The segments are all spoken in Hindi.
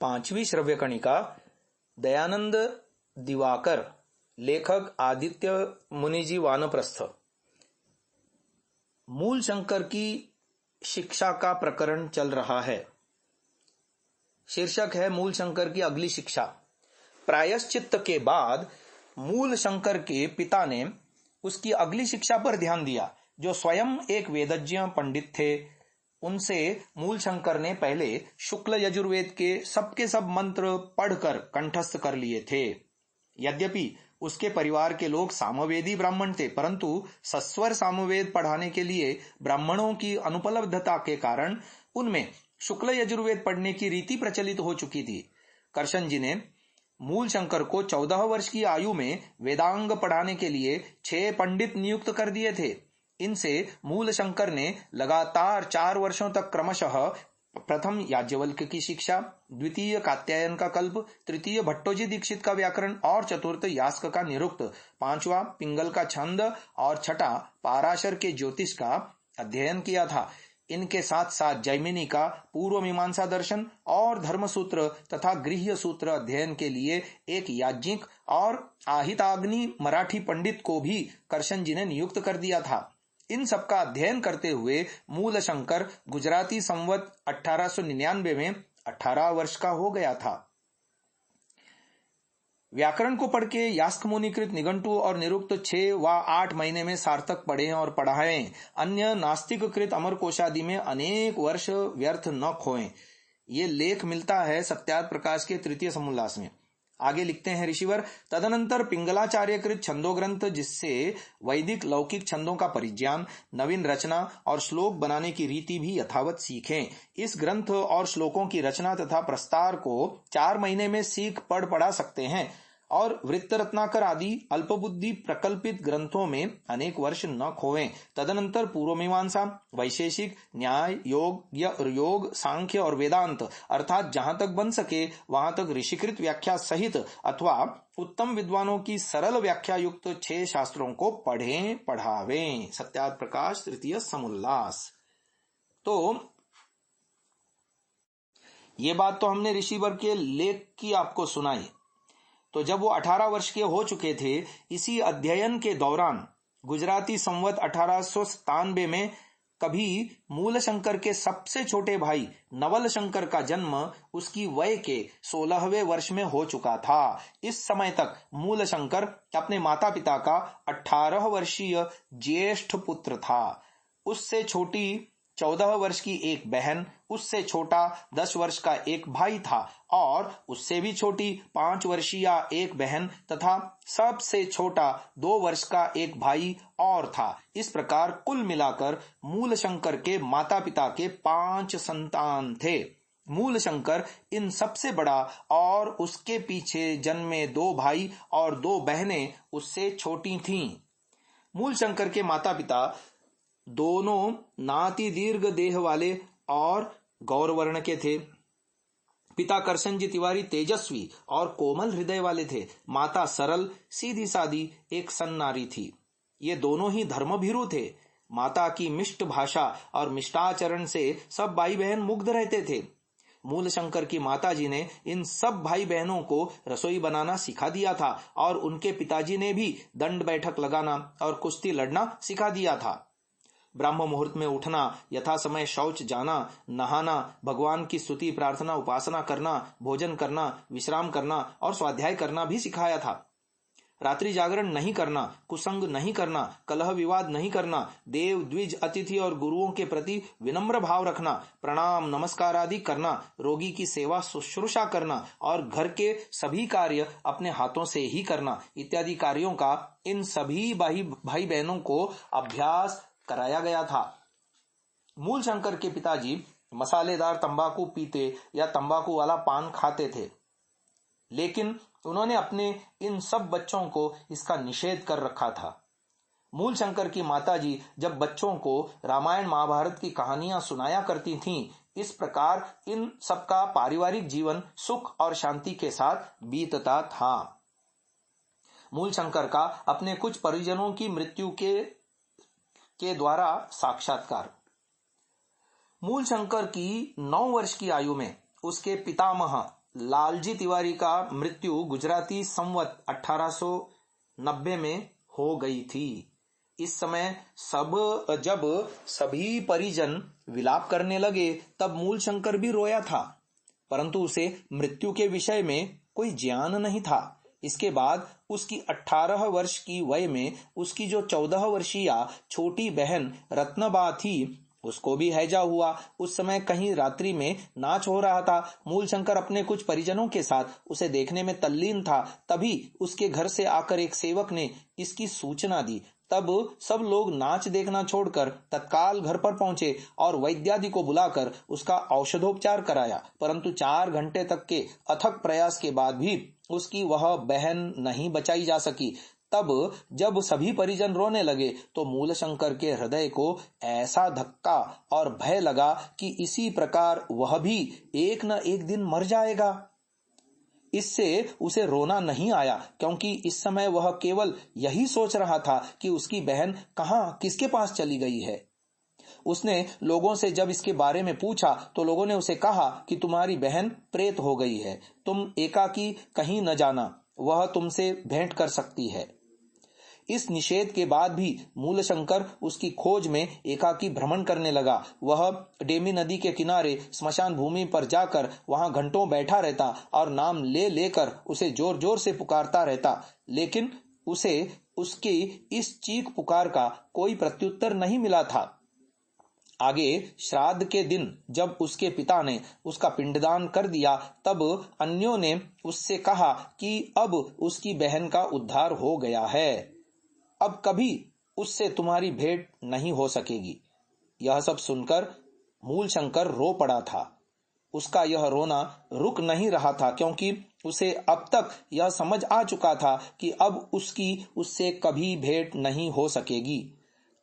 पांचवी श्रव्य कणिका दयानंद दिवाकर, लेखक आदित्य मुनिजी वानप्रस्थ। मूल शंकर की शिक्षा का प्रकरण चल रहा है। शीर्षक है मूल शंकर की अगली शिक्षा। प्रायश्चित्त के बाद मूल शंकर के पिता ने उसकी अगली शिक्षा पर ध्यान दिया, जो स्वयं एक वेदज्ञ पंडित थे। उनसे मूल शंकर ने पहले शुक्ल यजुर्वेद के सब मंत्र पढ़कर कंठस्थ कर लिए थे। यद्यपि उसके परिवार के लोग सामवेदी ब्राह्मण थे, परंतु सस्वर सामवेद पढ़ाने के लिए ब्राह्मणों की अनुपलब्धता के कारण उनमें शुक्ल यजुर्वेद पढ़ने की रीति प्रचलित हो चुकी थी। करशन जी ने मूल शंकर को 14 वर्ष की आयु में वेदांग पढ़ाने के लिए 6 पंडित नियुक्त कर दिए थे। इनसे मूल शंकर ने लगातार 4 वर्षों तक क्रमशः प्रथम याज्ञवल्क्य की शिक्षा, द्वितीय कात्यायन का कल्प, तृतीय भट्टोजी दीक्षित का व्याकरण और चतुर्थ यास्क का निरुक्त, 5वां पिंगल का छंद और 6ठा पाराशर के ज्योतिष का अध्ययन किया था। इनके साथ साथ जैमिनी का पूर्व मीमांसा दर्शन और धर्मसूत्र तथा गृह्य सूत्र अध्ययन के लिए एक याज्ञिक और आहिताग्नि मराठी पंडित को भी करशन जी ने नियुक्त कर दिया था। इन सबका अध्ययन करते हुए मूल शंकर गुजराती संवत 1899 में 18 वर्ष का हो गया था। व्याकरण को पढ़ के यास्क मुनिकृत निघंटु और निरुक्त 6 व 8 महीने में सार्थक पढ़े और पढ़ाएं। अन्य नास्तिक कृत अमरकोशादि में अनेक वर्ष व्यर्थ न खोएं। ये लेख मिलता है सत्यार्थ प्रकाश के तृतीय समुल्लास में। आगे लिखते हैं ऋषिवर, तदनंतर पिंगलाचार्य कृत छंदो ग्रंथ, जिससे वैदिक लौकिक छंदों का परिज्ञान, नवीन रचना और श्लोक बनाने की रीति भी यथावत सीखें। इस ग्रंथ और श्लोकों की रचना तथा प्रस्तार को 4 महीने में सीख पढ़ पढ़ा सकते हैं और वृत्त रत्नाकर आदि अल्पबुद्धि प्रकल्पित ग्रंथों में अनेक वर्ष न खोएं। तदनंतर पूर्व मीमांसा, वैशेषिक, न्याय, योग, सांख्य और वेदांत अर्थात जहां तक बन सके वहां तक ऋषिकृत व्याख्या सहित अथवा उत्तम विद्वानों की सरल व्याख्या युक्त 6 शास्त्रों को पढ़ें पढ़ावें। सत्यार्थ प्रकाश तृतीय समुल्लास। तो ये बात तो हमने ऋषिवर के लेख की आपको सुनाई। तो जब वो 18 वर्ष के हो चुके थे, इसी अध्ययन के दौरान गुजराती संवत 1897 में कभी मूल शंकर के सबसे छोटे भाई नवल शंकर का जन्म उसकी वय के 16वें वर्ष में हो चुका था। इस समय तक मूल शंकर अपने माता पिता का 18 वर्षीय ज्येष्ठ पुत्र था। उससे छोटी 14 वर्ष की एक बहन, उससे छोटा 10 वर्ष का एक भाई था और उससे भी छोटी 5 वर्षीय एक बहन तथा सबसे छोटा 2 वर्ष का एक भाई और था। इस प्रकार कुल मिलाकर मूल शंकर के माता पिता के 5 संतान थे। मूल शंकर इन सबसे बड़ा और उसके पीछे जन्मे 2 भाई और 2 बहनें उससे छोटी थीं। मूल शंकर के माता पिता दोनों नाति दीर्घ देह वाले और गौरवर्ण के थे। पिता करशन जी तिवारी तेजस्वी और कोमल हृदय वाले थे। माता सरल सीधी सादी एक सन्नारी थी। ये दोनों ही धर्मभीरु थे। माता की मिष्ट भाषा और मिष्टाचरण से सब भाई बहन मुग्ध रहते थे। मूल शंकर की माताजी ने इन सब भाई बहनों को रसोई बनाना सिखा दिया था और उनके पिताजी ने भी दंड बैठक लगाना और कुश्ती लड़ना सिखा दिया था। ब्रह्म मुहूर्त में उठना, यथा समय शौच जाना, नहाना, भगवान की स्तुति प्रार्थना उपासना करना, भोजन करना, विश्राम करना और स्वाध्याय करना भी सिखाया था। रात्रि जागरण नहीं करना, कुसंग नहीं करना, कलह विवाद नहीं करना, देव द्विज अतिथि और गुरुओं के प्रति विनम्र भाव रखना, प्रणाम नमस्कार आदि करना, रोगी की सेवा शुश्रूषा करना और घर के सभी कार्य अपने हाथों से ही करना इत्यादि कार्यों का इन सभी भाई बहनों को अभ्यास कराया गया था। मूल शंकर के पिताजी मसालेदार तंबाकू पीते या तंबाकू वाला पान खाते थे, लेकिन उन्होंने अपने इन सब बच्चों को इसका निषेध कर रखा था। मूल शंकर की माताजी जब बच्चों को रामायण महाभारत की कहानियां सुनाया करती थीं, इस प्रकार इन सबका पारिवारिक जीवन सुख और शांति के साथ बीतता था। मूलशंकर का अपने कुछ परिजनों की मृत्यु के द्वारा साक्षात्कार। मूलशंकर की 9 वर्ष की आयु में उसके पितामह लालजी तिवारी का मृत्यु गुजराती संवत 1890 में हो गई थी। इस समय जब सभी परिजन विलाप करने लगे तब मूलशंकर भी रोया था, परंतु उसे मृत्यु के विषय में कोई ज्ञान नहीं था। इसके बाद उसकी 18 वर्ष की वय में उसकी जो 14 वर्षीय छोटी बहन रत्नबा थी, उसको भी हैजा हुआ। उस समय कहीं रात्रि में नाच हो रहा था। मूलशंकर अपने कुछ परिजनों के साथ उसे देखने में तल्लीन था। तभी उसके घर से आकर एक सेवक ने इसकी सूचना दी। तब सब लोग नाच देखना छोड़कर तत्काल घर पर पहुंचे और वैद्यादि को बुलाकर उसका औषधोपचार कराया, परंतु 4 घंटे तक के अथक प्रयास के बाद भी उसकी वह बहन नहीं बचाई जा सकी। तब जब सभी परिजन रोने लगे तो मूलशंकर के हृदय को ऐसा धक्का और भय लगा कि इसी प्रकार वह भी एक न एक दिन मर जाएगा। इससे उसे रोना नहीं आया, क्योंकि इस समय वह केवल यही सोच रहा था कि उसकी बहन कहाँ, किसके पास चली गई है। उसने लोगों से जब इसके बारे में पूछा तो लोगों ने उसे कहा कि तुम्हारी बहन प्रेत हो गई है, तुम एकाकी कहीं न जाना, वह तुमसे भेंट कर सकती है। इस निषेध के बाद भी मूलशंकर उसकी खोज में एकाकी भ्रमण करने लगा। वह डेमी नदी के किनारे स्मशान भूमि पर जाकर वहां घंटों बैठा रहता और नाम ले लेकर उसे जोर जोर से पुकारता रहता, लेकिन उसे उसकी इस चीख पुकार का कोई प्रत्युत्तर नहीं मिला था। आगे श्राद्ध के दिन जब उसके पिता ने उसका पिंडदान कर दिया, तब अन्यों ने उससे कहा कि अब उसकी बहन का उद्धार हो गया है, अब कभी उससे तुम्हारी भेंट नहीं हो सकेगी। यह सब सुनकर मूलशंकर रो पड़ा था। उसका यह रोना रुक नहीं रहा था, क्योंकि उसे अब तक यह समझ आ चुका था कि अब उसकी उससे कभी भेंट नहीं हो सकेगी।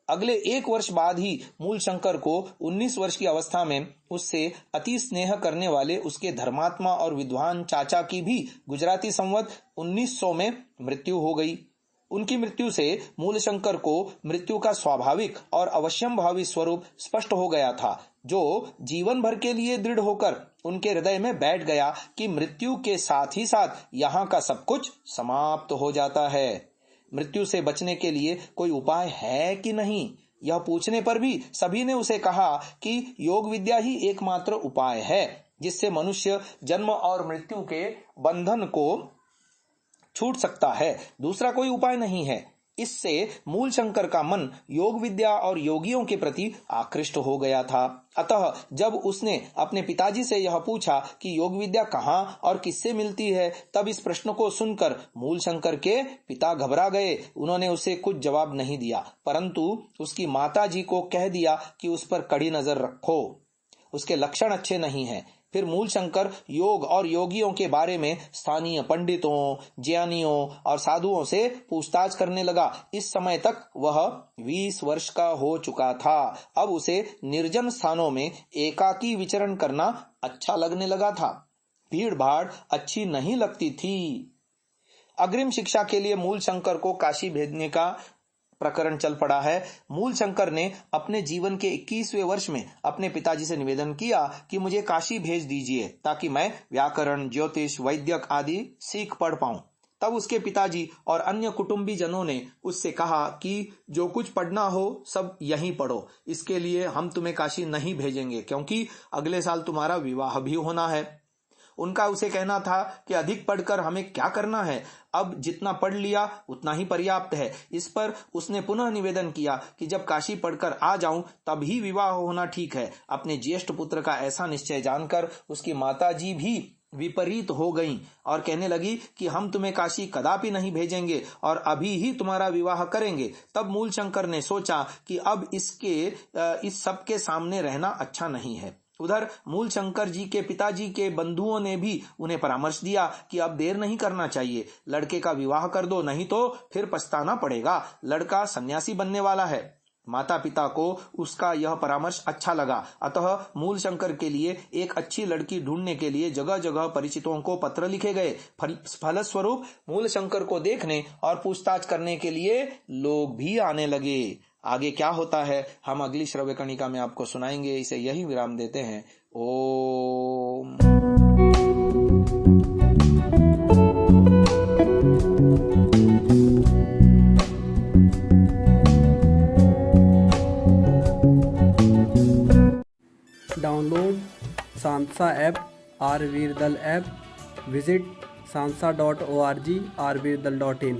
अगले 1 वर्ष बाद ही मूलशंकर को 19 वर्ष की अवस्था में उससे अति स्नेह करने वाले उसके धर्मात्मा और विद्वान चाचा की भी गुजराती संवत 1900 में मृत्यु हो गई। उनकी मृत्यु से मूलशंकर को मृत्यु का स्वाभाविक और अवश्यंभावी स्वरूप स्पष्ट हो गया था, जो जीवन भर के लिए दृढ़ होकर उनके हृदय में बैठ गया कि मृत्यु के साथ ही साथ यहाँ का सब कुछ समाप्त हो जाता है। मृत्यु से बचने के लिए कोई उपाय है कि नहीं, यह पूछने पर भी सभी ने उसे कहा कि योग विद्या ही एकमात्र उपाय है, जिससे मनुष्य जन्म और मृत्यु के बंधन को छूट सकता है, दूसरा कोई उपाय नहीं है। इससे मूलशंकर का मन योग विद्या और योगियों के प्रति आकृष्ट हो गया था। अतः जब उसने अपने पिताजी से यह पूछा कि योग विद्या कहाँ और किससे मिलती है, तब इस प्रश्न को सुनकर मूलशंकर के पिता घबरा गए। उन्होंने उसे कुछ जवाब नहीं दिया, परंतु उसकी माता जी को कह दिया कि उस पर कड़ी नजर रखो, उसके लक्षण अच्छे नहीं हैं। फिर मूलशंकर योग और योगियों के बारे में स्थानीय पंडितों, ज्ञानियों और साधुओं से पूछताछ करने लगा। इस समय तक वह 20 वर्ष का हो चुका था। अब उसे निर्जन स्थानों में एकाकी विचरण करना अच्छा लगने लगा था। भीड़ भाड़ अच्छी नहीं लगती थी। अग्रिम शिक्षा के लिए मूलशंकर को काशी भेजने का प्रकरण चल पड़ा है। मूलशंकर ने अपने जीवन के 21वें वर्ष में अपने पिताजी से निवेदन किया कि मुझे काशी भेज दीजिए, ताकि मैं व्याकरण, ज्योतिष, वैद्यक आदि सीख पढ़ पाऊं। तब उसके पिताजी और अन्य कुटुंबी जनों ने उससे कहा कि जो कुछ पढ़ना हो सब यहीं पढ़ो, इसके लिए हम तुम्हें काशी नहीं भेजेंगे, क्योंकि अगले साल तुम्हारा विवाह भी होना है। उनका उसे कहना था कि अधिक पढ़कर हमें क्या करना है, अब जितना पढ़ लिया उतना ही पर्याप्त है। इस पर उसने पुनः निवेदन किया कि जब काशी पढ़कर आ जाऊं तब ही विवाह होना ठीक है। अपने ज्येष्ठ पुत्र का ऐसा निश्चय जानकर उसकी माताजी भी विपरीत हो गईं और कहने लगी कि हम तुम्हें काशी कदापि नहीं भेजेंगे और अभी ही तुम्हारा विवाह करेंगे। तब मूलशंकर ने सोचा कि अब इस सब के सामने रहना अच्छा नहीं है। उधर मूलशंकर जी के पिताजी के बंधुओं ने भी उन्हें परामर्श दिया कि अब देर नहीं करना चाहिए, लड़के का विवाह कर दो, नहीं तो फिर पछताना पड़ेगा, लड़का सन्यासी बनने वाला है। माता पिता को उसका यह परामर्श अच्छा लगा, अतः मूलशंकर के लिए एक अच्छी लड़की ढूंढने के लिए जगह जगह परिचितों को पत्र लिखे गए। फलस्वरूप मूलशंकर को देखने और पूछताछ करने के लिए लोग भी आने लगे। आगे क्या होता है हम अगली श्रव्य कणिका में आपको सुनाएंगे। इसे यही विराम देते हैं। ओम। डाउनलोड सांसा ऐप, आरवीरदल ऐप, विजिट sansa.org, rvirdal.in।